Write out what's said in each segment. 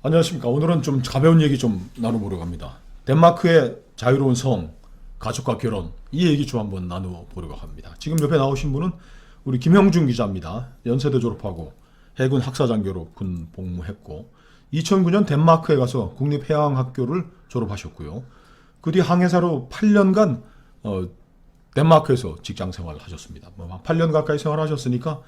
안녕하십니까. 오늘은 좀 가벼운 얘기 좀 나눠보려고 합니다. 덴마크의 자유로운 성, 가족과 결혼, 이 얘기 좀 한번 나눠보려고 합니다. 지금 옆에 나오신 분은 우리 김형준 기자입니다. 연세대 졸업하고 해군 학사장교로 군 복무했고 2009년 덴마크에 가서 국립해양학교를 졸업하셨고요. 그 뒤 항해사로 8년간 덴마크에서 직장 생활을 하셨습니다. 8년 가까이 생활하셨으니까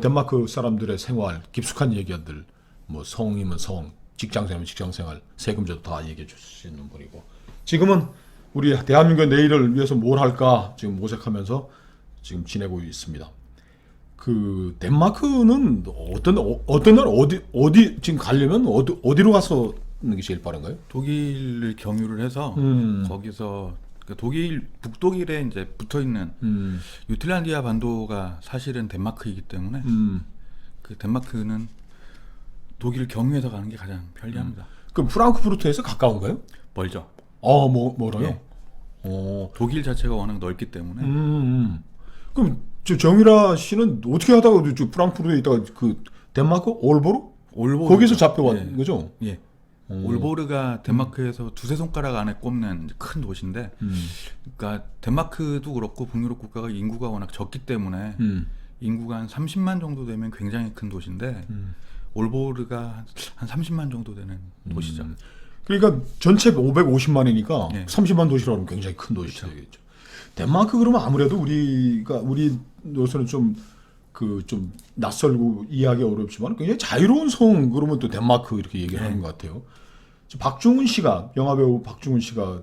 덴마크 사람들의 생활, 깊숙한 얘기들, 성이면 성, 직장생활이면 직장생활, 세금제도 다 얘기해 줄 수 있는 분이고, 지금은 우리 대한민국의 내일을 위해서 뭘 할까 지금 모색하면서 지금 지내고 있습니다. 그 덴마크는 어떤 날 어디 지금 가려면 어디로 가서 있는 게 제일 빠른가요? 독일을 경유를 해서 거기서 독일 북독일에 이제 붙어 있는 유틀란디아 반도가 사실은 덴마크이기 때문에 그 덴마크는 독일을 경유해서 가는 게 가장 편리합니다. 그럼 프랑크푸르트에서 가까운가요? 멀죠. 멀어요? 예. 독일 자체가 워낙 넓기 때문에. 그럼 정유라 씨는 어떻게 하다가 프랑크푸르트에 있다가 그 덴마크 올보르? 올보르 거기서 잡혀왔는 거죠? 예. 올보르가 덴마크에서 두세 손가락 안에 꼽는 큰 도시인데, 그러니까 덴마크도 그렇고 북유럽 국가가 인구가 워낙 적기 때문에 인구가 한 30만 정도 되면 굉장히 큰 도시인데 올보르가 한 30만 정도 되는 도시죠. 그러니까 전체 550만이니까 예. 30만 도시라면 굉장히 큰 도시 되겠죠. 덴마크 그러면 아무래도 우리로서는 좀 낯설고 이해하기 어렵지만 굉장히 자유로운 성 그러면 또 덴마크 이렇게 얘기를 하는 것 같아요. 박중훈 씨가 영화배우 박중훈 씨가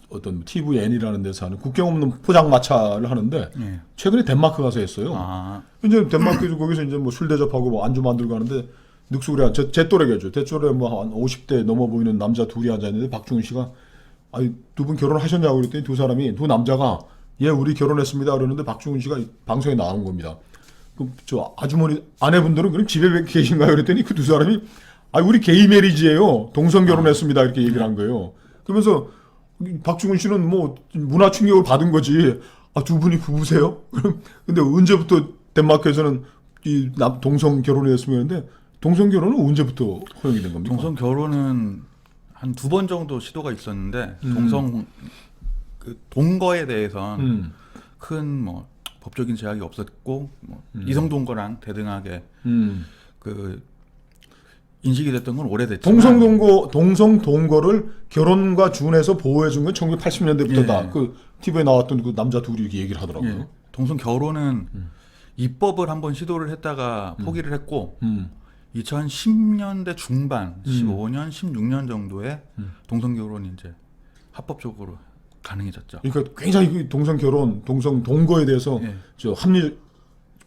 어떤 TVN이라는 데서 하는 국경 없는 포장마차를 하는데 예. 최근에 덴마크 가서 했어요. 이제 덴마크에서 거기서 이제 술 대접하고 안주 만들고 하는데 늑수그래 제 또래겠죠. 제 또래 한 50대 넘어 보이는 남자 둘이 앉아 있는데 박중훈 씨가 두 분 결혼하셨냐고 그랬더니 두 남자가 예 우리 결혼했습니다 그러는데 박중훈 씨가 방송에 나온 겁니다. 저 아주머니 아내분들은 그럼 집에 계신가요? 그랬더니 그 두 사람이 우리 게이 메리지예요. 동성 결혼했습니다. 이렇게 얘기를 한 거예요. 그러면서 박중훈 씨는 문화 충격을 받은 거지. 두 분이 부부세요? 근데 언제부터 덴마크에서는 이 동성 결혼을 했으면 했는데 동성 결혼은 언제부터 허용이 된 겁니까? 동성 결혼은 한 2번 정도 시도가 있었는데 동거에 대해서는 큰 법적인 제약이 없었고 이성 동거랑 대등하게 인식이 됐던 건 오래됐지만 동성 동거를 결혼과 준해서 보호해 준 건 1980년대부터다. 예. 그 TV에 나왔던 그 남자 둘이 이렇게 얘기를 하더라고요. 예. 동성 결혼은 입법을 한번 시도를 했다가 포기를 했고 2010년대 중반, 15년, 16년 정도에 동성 결혼이 이제 합법적으로 가능해졌죠. 그러니까 굉장히 동성 결혼, 동성 동거에 대해서 합리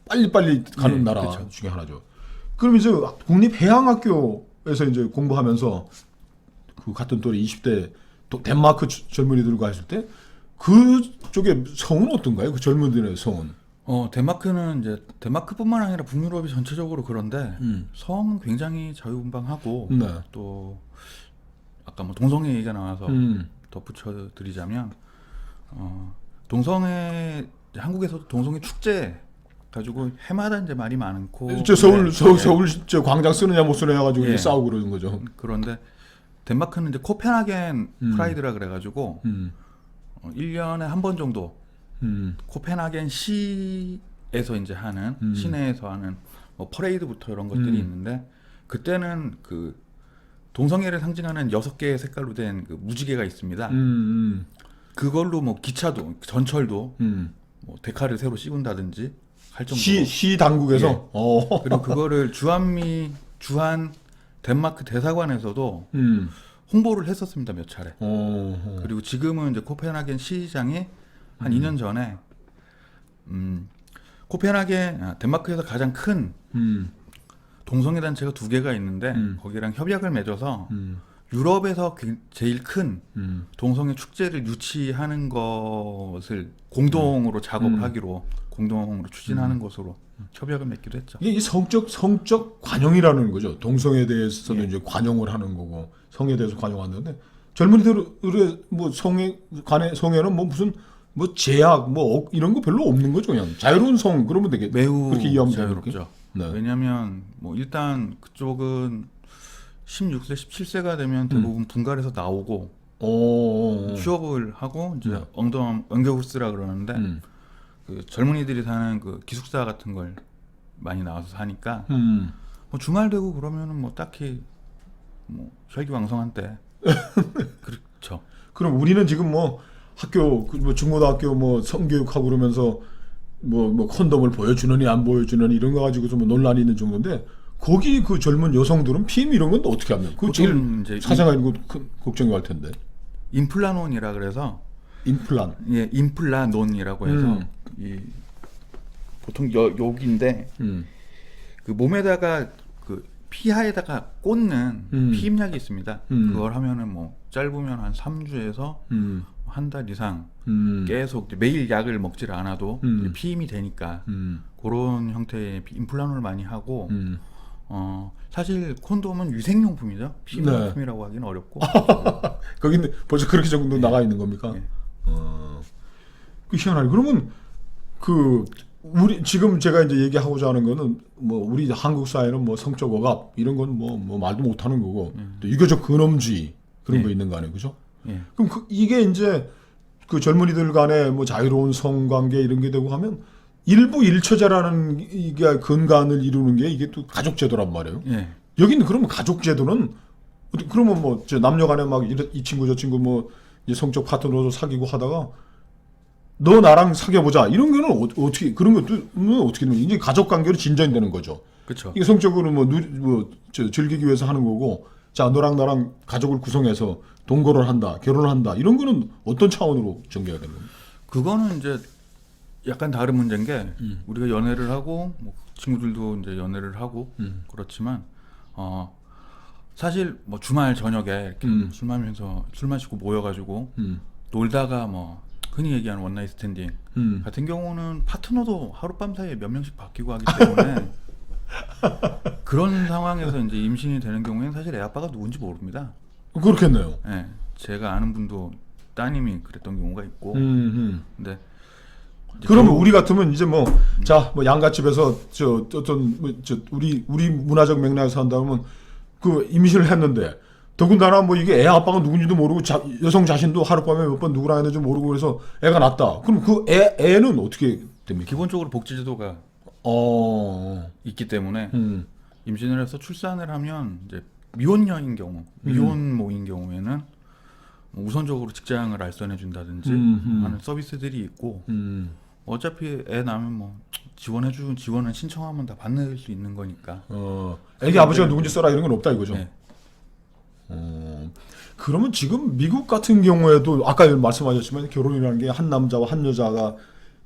빨리빨리 가는 나라 그쵸. 중에 하나죠. 그럼 이제 국립해양학교에서 이제 공부하면서 그 같은 또래 20대 덴마크 젊은이들과 했을 때 그쪽의 성은 어떤가요? 그 젊은이들의 성은? 덴마크는 이제 덴마크뿐만 아니라 북유럽이 전체적으로 그런데 성은 굉장히 자유분방하고 네. 또 아까 동성애 얘기가 나와서 덧붙여 드리자면 한국에서도 동성애 축제 가지고 해마다 이제 말이 많고 서울 저 광장 쓰느냐 못 쓰느냐 가지고 이제 싸우고 그러는 거죠. 그런데 덴마크는 이제 코펜하겐 프라이드라 그래가지고 1년에 한 번 정도 코펜하겐 시에서 이제 하는 시내에서 하는 퍼레이드부터 이런 것들이 있는데 그때는 그 동성애를 상징하는 6개의 색깔로 된 그 무지개가 있습니다. 그걸로 기차도 전철도 데카를 새로 씌운다든지 할 정도로 시 당국에서 예. 그리고 그거를 주한 덴마크 대사관에서도 홍보를 했었습니다 몇 차례. 그리고 지금은 이제 코펜하겐 시장이 한 2년 전에 덴마크에서 가장 큰 동성애 단체가 2개가 있는데 거기랑 협약을 맺어서 유럽에서 제일 큰 동성애 축제를 유치하는 것을 공동으로 작업을 하기로 공동으로 추진하는 것으로 협약을 맺기로 했죠. 이게 성적 관용이라는 거죠. 동성애에 대해서도 이제 관용을 하는 거고 성에 대해서 관용하는데 젊은이들의 성에는 무슨 제약 이런 거 별로 없는 거죠. 그냥 자유로운 성 그러면 되겠죠. 매우 그렇게 이해하면 자유롭죠. 네. 왜냐하면 일단 그쪽은 16세, 17세가 되면 대부분 분갈에서 나오고 취업을 하고 이제 엉겨후스라 그러는데 그 젊은이들이 사는 그 기숙사 같은 걸 많이 나와서 사니까 뭐 주말 되고 그러면은 뭐 딱히 뭐 혈기왕성한 때 그렇죠. 그럼 우리는 지금 뭐 학교 뭐 중고등학교 뭐 성교육하고 그러면서 뭐 콘돔을 보여주느니 안 보여주느니 이런 거 가지고서 뭐 논란이 있는 정도인데 거기 그 젊은 여성들은 피임 이런 건 어떻게 하면? 그 제일 이제 사생활이고 큰 걱정이 갈 텐데. 임플라논이라 그래서 임플란. 예, 임플라논이라고 해서 이 보통 여기인데 그 몸에다가 그 피하에다가 꽂는 피임약이 있습니다. 그걸 하면은 뭐 짧으면 한 3주에서 한 달 이상 계속 매일 약을 먹질 않아도 이제 피임이 되니까 그런 형태의 임플란트를 많이 하고 사실 콘돔은 위생용품이죠. 피임용품이라고 하기는 어렵고 거기는 벌써 그렇게 정도 나가 있는 겁니까? 네. 그 희한하네. 그러면 그 우리 지금 제가 이제 얘기하고자 하는 거는 뭐 우리 한국 사회는 뭐 성적 억압 이런 건 뭐 말도 못 하는 거고 또 유교적 근엄주의 그런 거 있는 거 아니에요, 그죠? 그럼 이게 이제 그 젊은이들 간에 뭐 자유로운 성관계 이런 게 되고 하면 일부 일처제라는 이게 근간을 이루는 게 이게 또 가족제도란 말이에요. 여기는 그러면 가족제도는 그러면 뭐 저 남녀간에 막 이 친구 저 친구 뭐 이제 성적 파트너도 사귀고 하다가 너 나랑 사귀어보자 이런 거는 어떻게 그런 것도 어떻게 되면 이제 가족 관계로 진전이 되는 거죠. 그렇죠. 이게 성적으로 즐기기 위해서 하는 거고, 자 너랑 나랑 가족을 구성해서 동거를 한다, 결혼을 한다 이런 거는 어떤 차원으로 전개가 되는 겁니까? 그거는 이제 약간 다른 문제인 게 우리가 연애를 하고 뭐 친구들도 이제 연애를 하고 그렇지만 사실 뭐 주말 저녁에 이렇게 술 마시고 모여가지고 놀다가 뭐 흔히 얘기하는 원나잇 스탠딩 같은 경우는 파트너도 하룻밤 사이에 몇 명씩 바뀌고 하기 때문에 그런 상황에서 이제 임신이 되는 경우에는 사실 애 아빠가 누군지 모릅니다. 그렇겠네요. 네, 제가 아는 분도 따님이 그랬던 경우가 있고, 근데 그러면 우리 같으면 이제 뭐 자 뭐 양갓집에서 저 어떤 뭐 저 우리 문화적 맥락에서 한다면 그 임신을 했는데 더군다나 뭐 이게 애 아빠가 누군지도 모르고 여성 자신도 하룻밤에 몇 번 누구랑 했는지 모르고 그래서 애가 낳았다. 그럼 그 애는 어떻게 됩니까? 기본적으로 복지제도가 있기 때문에 임신을 해서 출산을 하면 이제 미혼녀인 경우, 미혼모인 경우에는 우선적으로 직장을 알선해 준다든지 하는 서비스들이 있고 어차피 애 낳으면 뭐 지원은 신청하면 다 받을 수 있는 거니까. 애기 아버지가 누군지 써라 이런 건 없다 이거죠. 네. 그러면 지금 미국 같은 경우에도 아까 말씀하셨지만 결혼이라는 게 한 남자와 한 여자가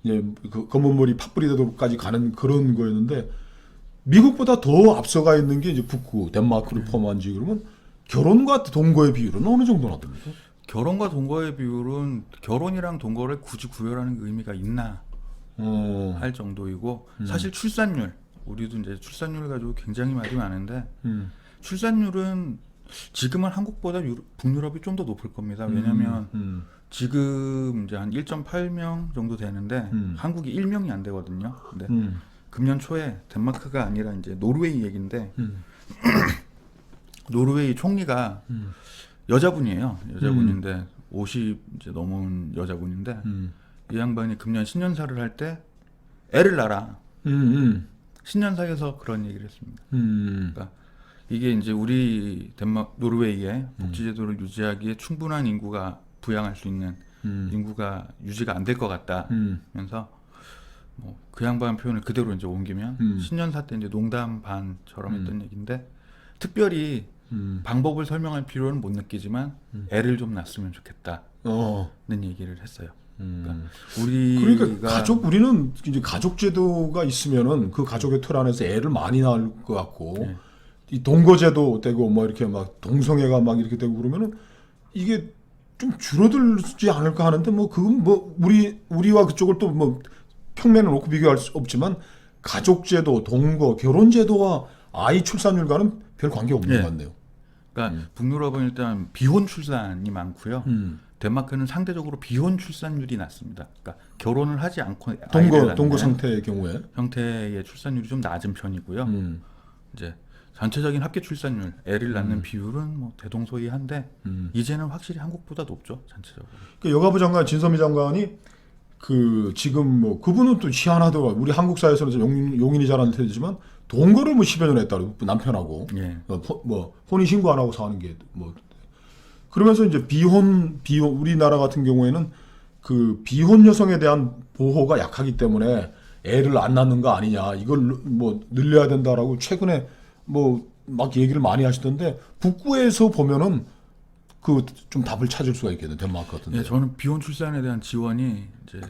이제 그 검은 머리 팥뿌리 되도록까지 가는 그런 거였는데 미국보다 더 앞서가 있는 게 이제 북구 덴마크를 포함한 지 그러면 결혼과 동거의 비율은 어느 정도나 됩니까? 결혼과 동거의 비율은 결혼이랑 동거를 굳이 구별하는 의미가 있나 할 정도이고 사실 출산율 우리도 이제 출산율 가지고 굉장히 말이 많은데 출산율은 지금은 한국보다 북유럽이 좀 더 높을 겁니다. 왜냐하면 지금 이제 한 1.8명 정도 되는데 한국이 1명이 안 되거든요. 근데 금년 초에 덴마크가 아니라 이제 노르웨이 얘긴데 노르웨이 총리가 여자분이에요. 여자분인데 50 이제 넘은 여자분인데 이 양반이 금년 신년사를 할 때 애를 낳아라. 신년사에서 그런 얘기를 했습니다. 그러니까 이게 이제 우리 노르웨이의 복지제도를 유지하기에 충분한 인구가 부양할 수 있는 인구가 유지가 안 될 것 같다면서 뭐 그 양반 표현을 그대로 이제 옮기면 신년사 때 이제 농담 반처럼 했던 얘기인데 특별히 방법을 설명할 필요는 못 느끼지만 애를 좀 낳았으면 좋겠다는 얘기를 했어요. 그러니까 우리는 이제 가족 제도가 있으면은 그 가족의 틀 안에서 애를 많이 낳을 것 같고 이 동거제도 되고 뭐 이렇게 막 동성애가 막 이렇게 되고 그러면은 이게 좀 줄어들지 않을까 하는데 뭐 그건 뭐 우리와 그쪽을 또 뭐 평면을 놓고 비교할 수 없지만 가족제도, 동거, 결혼제도와 아이 출산율과는 별 관계 없는 것 같네요. 그러니까 북유럽은 일단 비혼 출산이 많고요. 덴마크는 상대적으로 비혼 출산율이 낮습니다. 그러니까 결혼을 하지 않고 동거 상태의 경우에 형태의 출산율이 좀 낮은 편이고요. 이제 전체적인 합계 출산율, 애를 낳는 비율은 뭐 대동소이한데 이제는 확실히 한국보다 높죠 전체적으로. 그 여가부 장관 진선미 장관이 그 지금 뭐 그분은 또 희한하더라고요. 우리 한국 사회에서는 좀 용인이 잘하는 테지만 동거를 뭐 10여 년 했다고 남편하고 예. 뭐 혼인 신고 안 하고 사는 게 뭐 그러면서 이제 비혼 우리나라 같은 경우에는 그 비혼 여성에 대한 보호가 약하기 때문에 애를 안 낳는 거 아니냐 이걸 뭐 늘려야 된다라고 최근에 뭐 막 얘기를 많이 하시던데 북구에서 보면은 그 좀 답을 찾을 수가 있겠네 덴마크 같은데. 예, 저는 비혼 출산에 대한 지원이 이제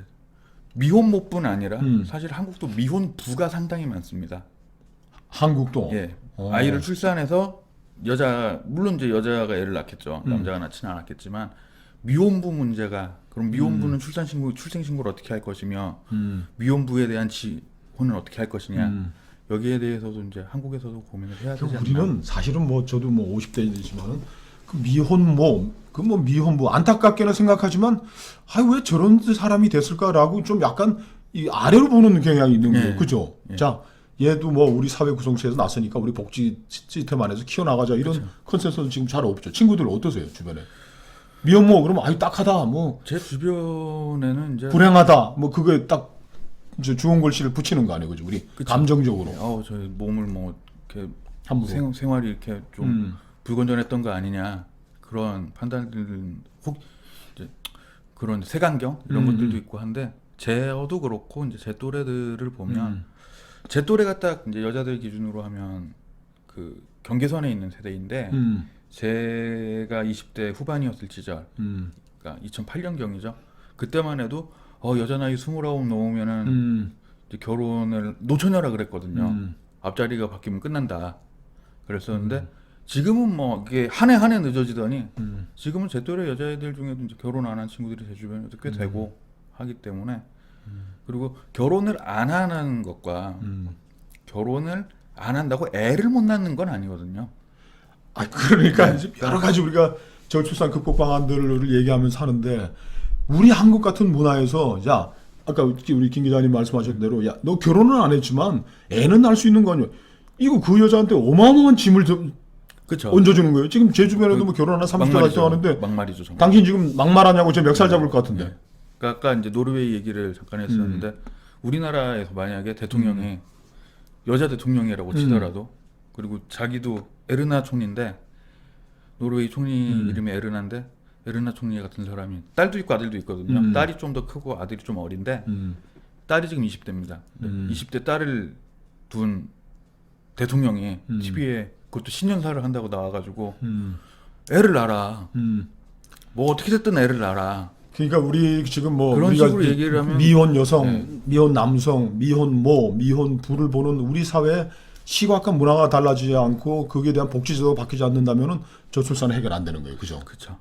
미혼모뿐 아니라 사실 한국도 미혼부가 상당히 많습니다. 한국도. 예, 아이를 출산해서 물론 이제 여자가 애를 낳겠죠. 남자가 낳지는 않았겠지만 미혼부 문제가 그럼 미혼부는 출생신고를 어떻게 할 것이며 미혼부에 대한 지원은 어떻게 할 것이냐 여기에 대해서도 이제 한국에서도 고민을 해야 되지 않나. 우리는 사실은 뭐 저도 뭐 50대이지만은 그 미혼모 그 뭐 미혼부 안타깝게는 생각하지만 아 왜 저런 사람이 됐을까라고 좀 약간 이 아래로 보는 경향이 있는 거예요. 예. 그죠? 예. 자 얘도 뭐 우리 사회 구성체에서 났으니까 우리 복지 시스템 안에서 키워나가자 이런 그렇죠. 컨센서스 지금 잘 없죠. 친구들 어떠세요 주변에? 미혼모 그러면 아유 딱하다 뭐 제 주변에는 이제 불행하다 뭐 그거에 딱 이제 주원 글씨를 붙이는 거 아니에요, 그죠? 우리 그쵸. 감정적으로 저희 몸을 뭐 이렇게 함부로. 생활이 이렇게 좀 불건전했던 거 아니냐 그런 판단들은 혹 이제 그런 색안경 이런 것들도 있고 한데 저도 그렇고 이제 제 또래들을 보면 제 또래가 딱 이제 여자들 기준으로 하면 그 경계선에 있는 세대인데 제가 20대 후반이었을 시절 그러니까 2008년경이죠. 그때만 해도 여자 나이 29 넘으면은 이제 결혼을 노처녀라 그랬거든요. 앞자리가 바뀌면 끝난다 그랬었는데 지금은 뭐 이게 한 해 한 해 늦어지더니 지금은 제 또래 여자애들 중에도 이제 결혼 안 한 친구들이 제 주변에도 꽤 되고 하기 때문에 그리고 결혼을 안 하는 것과 결혼을 안 한다고 애를 못 낳는 건 아니거든요. 아 그러니까 이제 여러 가지 우리가 저출산 극복 방안들을 얘기하면서 하는데 우리 한국 같은 문화에서 야 아까 우리 김 기자님 말씀하신 대로 야 너 결혼은 안 했지만 애는 낳을 수 있는 거 아니야? 이거 그 여자한테 어마어마한 짐을 그렇죠. 얹어주는 거예요. 지금 제 주변에도 뭐 결혼한 30대가 있다고 하는데 막말이죠. 정말. 당신 지금 막말하냐고 제 멱살 잡을 것 같은데. 네. 그러니까 아까 이제 노르웨이 얘기를 잠깐 했었는데 우리나라에서 만약에 대통령이 여자 대통령이라고 치더라도 그리고 자기도 에르나 총리인데 노르웨이 총리 이름이 에르나인데 에르나 총리 같은 사람이 딸도 있고 아들도 있거든요. 딸이 좀 더 크고 아들이 좀 어린데 딸이 지금 20대입니다. 20대 딸을 둔 대통령이 TV에 그것도 신년사를 한다고 나와가지고 애를 낳아라. 뭐 어떻게 됐든 애를 낳아라. 그러니까 우리 지금 뭐 그런 우리가 식으로 얘기를 하면 미혼 여성, 네. 미혼 남성, 미혼모, 미혼부를 보는 우리 사회 시각과 문화가 달라지지 않고 거기에 대한 복지제도가 바뀌지 않는다면은 저출산은 해결 안 되는 거예요, 그죠? 그렇죠.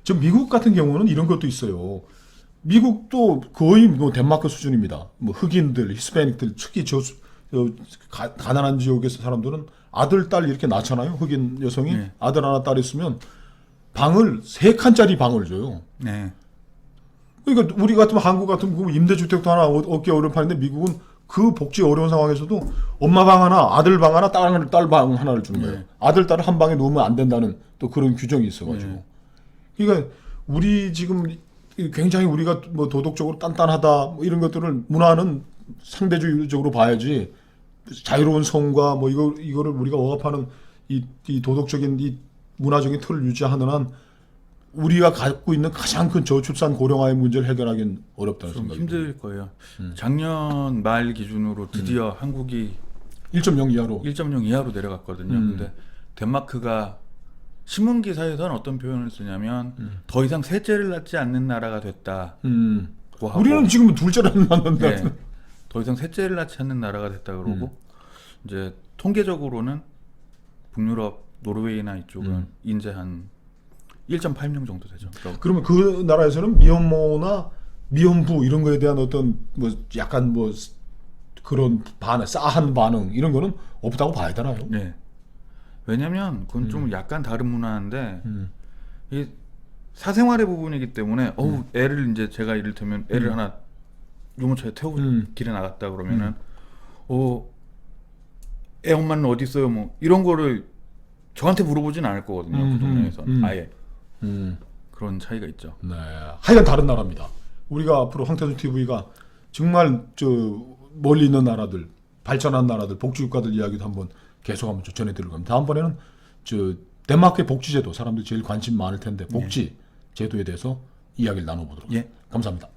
지금 미국 같은 경우는 이런 것도 있어요. 미국도 거의 뭐 덴마크 수준입니다. 뭐 흑인들, 히스패닉들, 특히 가난한 지역에서 사람들은 아들, 딸 이렇게 낳잖아요. 흑인 여성이 네. 아들 하나, 딸 있으면 방을 3칸짜리 방을 줘요. 네. 그러니까 우리 같으면 한국 같으면 그 임대주택도 하나 얻기 어려운 판인데 미국은 그 복지 어려운 상황에서도 엄마 방 하나, 아들 방 하나, 딸 방 하나를 주는 거예요. 네. 아들, 딸을 한 방에 놓으면 안 된다는 또 그런 규정이 있어가지고. 네. 그러니까 우리 지금 굉장히 우리가 뭐 도덕적으로 단단하다 뭐 이런 것들을 문화는 상대주의적으로 봐야지 자유로운 성과 뭐 이거를 우리가 억압하는 이 도덕적인 이 문화적인 틀을 유지하는 한 우리가 갖고 있는 가장 큰 저출산 고령화의 문제를 해결하기는 어렵다는 좀 생각이 힘들 거예요. 작년 말 기준으로 드디어 한국이 1.0 이하로 1.0 이하로 내려갔거든요. 근데 덴마크가 신문 기사에서는 어떤 표현을 쓰냐면 더 이상 셋째를 낳지 않는 나라가 됐다고 하고 우리는 지금 둘째를 낳는다. 네, 더 이상 셋째를 낳지 않는 나라가 됐다 그러고 이제 통계적으로는 북유럽 노르웨이나 이쪽은 이제 한 1.8명 정도 되죠. 그러니까 그러면 그 나라에서는 미혼모나 미혼부 이런 거에 대한 어떤 뭐 약간 뭐 그런 싸한 반응 이런 거는 없다고 봐야 되나요? 네. 왜냐면 그건 좀 약간 다른 문화인데 이게 사생활의 부분이기 때문에 애를 이제 제가 이를테면 애를 하나 유모차에 태우고 길에 나갔다 그러면은 애 엄마는 어디 있어요? 뭐 이런 거를 저한테 물어보진 않을 거거든요. 그 동네에서는 아예 그런 차이가 있죠. 네, 하여간 다른 나라입니다. 우리가 앞으로 황태준 TV가 정말 저 멀리 있는 나라들, 발전한 나라들, 복지국가들 이야기도 한번 계속 한번 전해드릴 겁니다. 다음번에는 저 덴마크의 복지제도 사람들이 제일 관심 많을 텐데 복지 제도에 대해서 이야기를 나눠보도록 하겠습니다. 감사합니다.